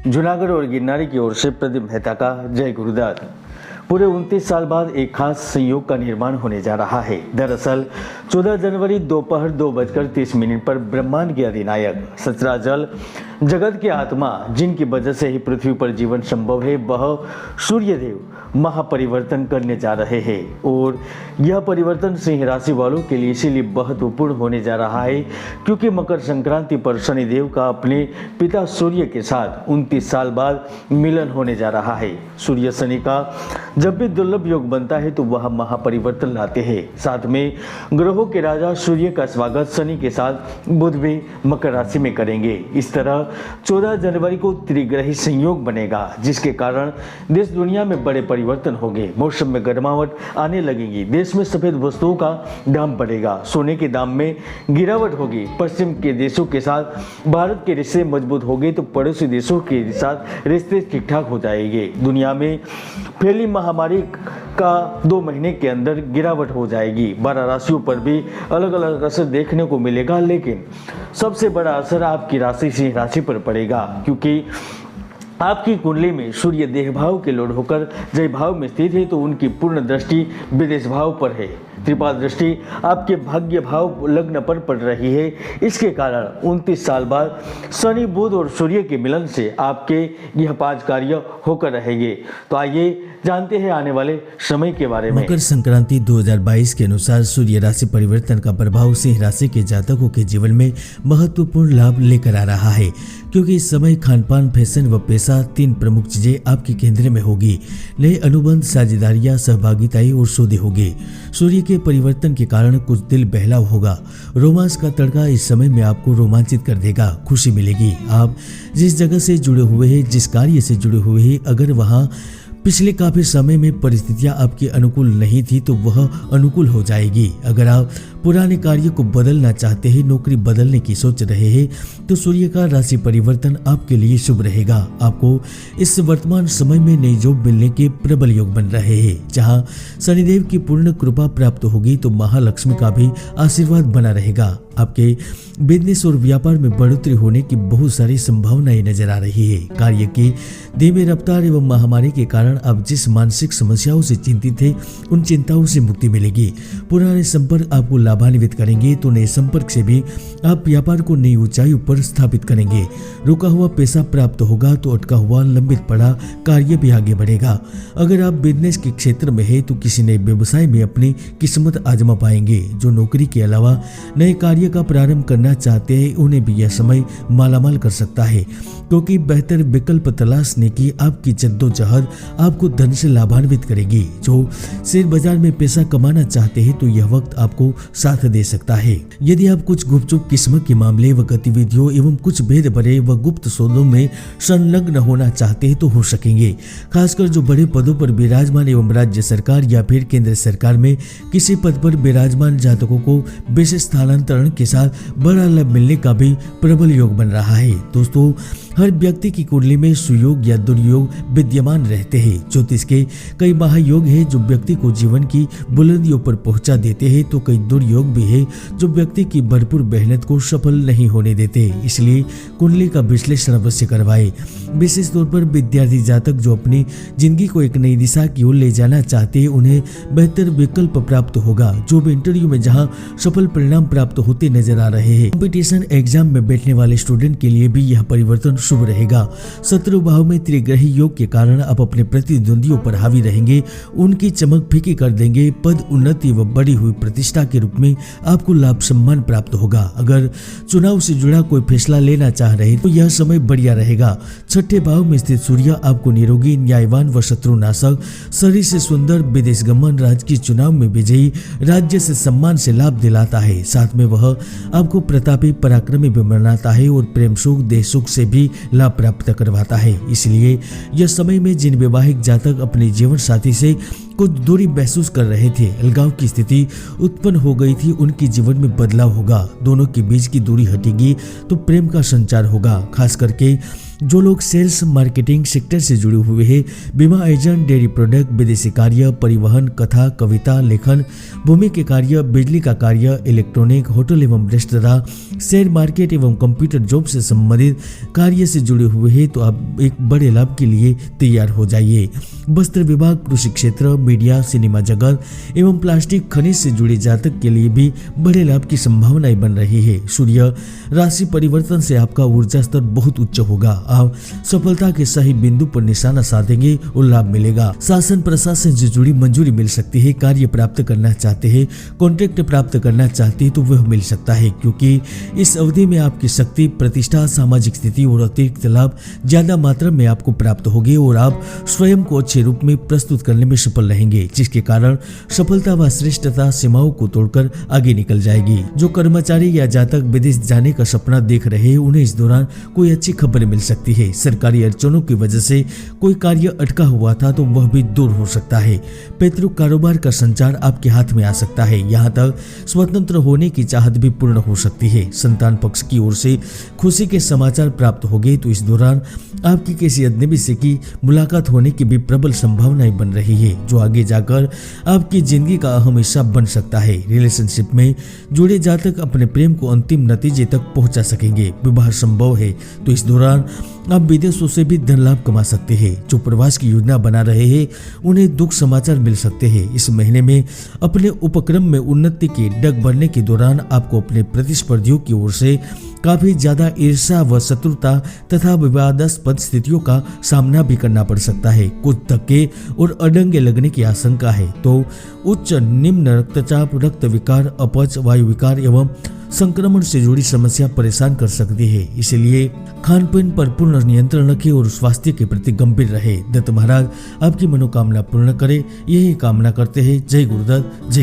जूनागढ़ और गिरनारी की ओर से प्रदीप मेहता का जय गुरुदास। पूरे 29 साल बाद एक खास संयोग का निर्माण होने जा रहा है। दरअसल 14 जनवरी दोपहर 2:30 पर ब्रह्मांड के अधिनायक सचराचर जगत की आत्मा, जिनकी वजह से ही पृथ्वी पर जीवन संभव है, वह सूर्यदेव महापरिवर्तन करने जा रहे हैं। और यह परिवर्तन सिंह राशि वालों के लिए इसीलिए महत्वपूर्ण होने जा रहा है क्योंकि मकर संक्रांति पर शनिदेव का अपने पिता सूर्य के साथ 29 साल बाद मिलन होने जा रहा है। सूर्य शनि का जब भी दुर्लभ योग बनता है तो वह महापरिवर्तन लाते हैं। साथ में ग्रहों के राजा सूर्य का स्वागत शनि के साथ बुध भी मकर राशि में करेंगे। इस तरह 14 जनवरी को त्रिग्रही संयोग बनेगा, जिसके कारण देश दुनिया में बड़े परिवर्तन होंगे। मौसम में गर्माहट आने लगेगी। देश में सफेद वस्तुओं का दाम बढ़ेगा। सोने के दाम में गिरावट होगी। पश्चिम के देशों के साथ भारत के रिश्ते मजबूत होंगे तो पड़ोसी देशों के साथ रिश्ते ठीक ठाक हो जाएंगे। दुनिया में फैली महामारी का 2 महीने के अंदर गिरावट हो जाएगी। 12 राशियों पर भी अलग अलग असर देखने को मिलेगा, लेकिन सबसे बड़ा असर आपकी राशि सिंह राशि पर पड़ेगा क्योंकि आपकी कुंडली में सूर्य देह भाव के लॉर्ड होकर जय भाव में स्थित है, तो उनकी पूर्ण दृष्टि विदेश भाव पर है। त्रिपाद दृष्टि आपके भाग्य भाव लग्न पर पड़ रही है। इसके कारण 29 साल बाद शनि, बुध और सूर्य के मिलन से आपके यह 5 कार्य होकर रहेंगे। तो आइए जानते हैं आने वाले समय के बारे में। मकर संक्रांति 2022 के अनुसार सूर्य राशि परिवर्तन का प्रभाव सिंह राशि के जातकों के जीवन में महत्वपूर्ण लाभ लेकर आ रहा है, क्योंकि इस समय खानपान, फैशन व पैसा 3 प्रमुख चीजें आपके केंद्र में होगी। नए अनुबंध, साझेदारियां, सहभागिताएं और सौदे होंगे। सूर्य के परिवर्तन के कारण कुछ दिल बहलाव होगा। रोमांस का तड़का इस समय में आपको रोमांचित कर देगा। खुशी मिलेगी। आप जिस जगह से जुड़े हुए हैं, जिस कार्य से जुड़े हुए हैं, अगर वहां पिछले काफी समय में परिस्थितियां आपके अनुकूल नहीं थी तो वह अनुकूल हो जाएगी। अगर आप पुराने कार्य को बदलना चाहते हैं, नौकरी बदलने की सोच रहे हैं, तो सूर्य का राशि परिवर्तन आपके लिए शुभ रहेगा। आपको इस वर्तमान समय में नई जॉब मिलने के प्रबल योग बन रहे हैं। जहां शनिदेव की पूर्ण कृपा प्राप्त होगी तो महालक्ष्मी का भी आशीर्वाद बना रहेगा। आपके बिजनेस और व्यापार में बढ़ोतरी होने की बहुत सारी संभावनाएं नजर आ रही है। कार्य की धीमी रफ्तार एवं महामारी के कारण आप जिस मानसिक समस्याओं से चिंतित थे, उन चिंताओं से मुक्ति मिलेगी। पुराने संपर्क आपको लाभान्वित करेंगे, तो नए संपर्क से भी आप व्यापार को नई ऊंचाई पर स्थापित करेंगे। रुका हुआ पैसा प्राप्त होगा तो अटका हुआ लंबित पड़ा कार्य भी आगे बढ़ेगा। अगर आप बिजनेस के क्षेत्र में है तो किसी नए व्यवसाय में अपनी किस्मत आजमा पाएंगे। जो नौकरी के अलावा नए कार्य का प्रारंभ करना चाहते हैं, उन्हें भी यह समय मालामाल कर सकता है, क्योंकि बेहतर विकल्प तलाशने की आपकी जद्दोजहद आपको धन से लाभान्वित करेगी। जो शेयर बाजार में पैसा कमाना चाहते हैं तो यह वक्त आपको साथ दे सकता है। यदि आप कुछ गुपचुप किस्म के मामले व गतिविधियों एवं कुछ भेद भरे व गुप्त सौदों में संलग्न होना चाहते हैं तो हो सकेंगे। खासकर जो बड़े पदों पर विराजमान एवं राज्य सरकार या फिर केंद्र सरकार में किसी पद पर विराजमान जातकों को विशेष स्थानांतरण के साथ बड़ा लाभ मिलने का भी प्रबल योग बन रहा है। दोस्तों, हर व्यक्ति की कुंडली में सुयोग या दुर्योग विद्यमान रहते हैं। ज्योतिष के कई महायोग हैं जो व्यक्ति को जीवन की बुलंदियों पर पहुंचा देते हैं, तो कई दुर्योग भी है जो व्यक्ति की भरपूर मेहनत को सफल नहीं होने देते। इसलिए कुंडली का विश्लेषण अवश्य करवाएं। विशेष तौर पर विद्यार्थी जातक जो अपनी जिंदगी को एक नई दिशा की ओर ले जाना चाहते हैं, उन्हें बेहतर विकल्प प्राप्त होगा। जो भी इंटरव्यू में जहाँ सफल परिणाम प्राप्त होते नजर आ रहे हैं, कॉम्पिटिशन एग्जाम में बैठने वाले स्टूडेंट के लिए भी यह परिवर्तन शुभ रहेगा। शत्रु भाव में त्रिग्रही योग के कारण आप अपने प्रतिद्वंदियों पर हावी रहेंगे, उनकी चमक फीकी कर देंगे। पद उन्नति व बढ़ी हुई प्रतिष्ठा के रूप में आपको लाभ सम्मान प्राप्त होगा। अगर चुनाव से जुड़ा कोई फैसला लेना चाह रहे तो यह समय बढ़िया रहेगा। 6ठे भाव में स्थित सूर्य आपको निरोगी, न्यायवान व शत्रुनाशक, शरीर से सुंदर, विदेश गमन, राजकीय चुनाव में विजयी, राज्य से सम्मान से लाभ दिलाता है। साथ में वह आपको प्रतापी, पराक्रमी भी बनाता है और प्रेम सुख, देश सुख से भी लाभ प्राप्त करवाता है। इसलिए यह समय में जिन वैवाहिक जातक अपने जीवन साथी से कुछ दूरी महसूस कर रहे थे, अलगाव की स्थिति उत्पन्न हो गई थी, उनके जीवन में बदलाव होगा। दोनों के बीच की दूरी हटेगी तो प्रेम का संचार होगा। खास करके जो लोग सेल्स मार्केटिंग सेक्टर से जुड़े हुए हैं, बीमा एजेंट, डेयरी प्रोडक्ट, विदेशी कार्य, परिवहन, कथा, कविता, लेखन, भूमि के कार्य, बिजली का कार्य, इलेक्ट्रॉनिक, होटल एवं रेस्तरां, शेयर मार्केट एवं कंप्यूटर जॉब से संबंधित कार्य से जुड़े हुए हैं तो आप एक बड़े लाभ के लिए तैयार हो जाइए। वस्त्र विभाग, कृषि क्षेत्र, मीडिया, सिनेमा जगत एवं प्लास्टिक खनिज से जुड़े जातक के लिए भी बड़े लाभ की संभावनाएं बन रही है। सूर्य राशि परिवर्तन से आपका ऊर्जा स्तर बहुत उच्च होगा। आप सफलता के सही बिंदु पर निशाना साधेंगे और लाभ मिलेगा। शासन प्रशासन से जुड़ी मंजूरी मिल सकती है। कार्य प्राप्त करना चाहते हैं, कॉन्ट्रैक्ट प्राप्त करना चाहते हैं तो वह मिल सकता है, क्योंकि इस अवधि में आपकी शक्ति, प्रतिष्ठा, सामाजिक स्थिति और अतिरिक्त लाभ ज्यादा मात्रा में आपको प्राप्त होगी और आप स्वयं को अच्छे रूप में प्रस्तुत करने में सफल रहेंगे, जिसके कारण सफलता व श्रेष्ठता सीमाओं को तोड़कर आगे निकल जाएगी। जो कर्मचारी या जातक विदेश जाने का सपना देख रहे हैं, उन्हें इस दौरान कोई अच्छी खबर मिल सकती है। सरकारी अड़चनों की वजह से कोई कार्य अटका हुआ था तो वह भी दूर हो सकता है। पैतृक कारोबार का संचार आपके हाथ में आ सकता है। यहाँ तक स्वतंत्र होने की चाहत भी पूर्ण हो सकती है। संतान पक्ष की ओर से खुशी के समाचार प्राप्त हो गए तो इस दौरान आपकी किसी अजनबी से की मुलाकात होने की भी प्रबल संभावनाएं बन रही है, जो आगे जाकर आपकी जिंदगी का अहम हिस्सा बन सकता है। रिलेशनशिप में जुड़े जातक अपने प्रेम को अंतिम नतीजे तक पहुंचा सकेंगे। विवाह संभव है तो इस दौरान आप विदेशों से भी धन लाभ कमा सकते हैं। जो प्रवास की योजना बना रहे हैं उन्हें दुख समाचार मिल सकते हैं। इस महीने में अपने उपक्रम में उन्नति के डग भरने के दौरान आपको अपने प्रतिस्पर्धियों की ओर से काफी ज्यादा ईर्ष्या व शत्रुता तथा विवादास्पद स्थितियों का सामना भी करना पड़ सकता है। कुछ धक्के और अडंगे लगने की आशंका है तो उच्च निम्न रक्तचाप, रक्त विकार, अपच, वायु विकार एवं संक्रमण से जुड़ी समस्या परेशान कर सकती है। इसलिए खान पान पर पूर्ण नियंत्रण रखें और स्वास्थ्य के प्रति गंभीर रहे। दत्त महाराज आपकी मनोकामना पूर्ण करे, यही कामना करते हैं। जय गुरुदत्त। जय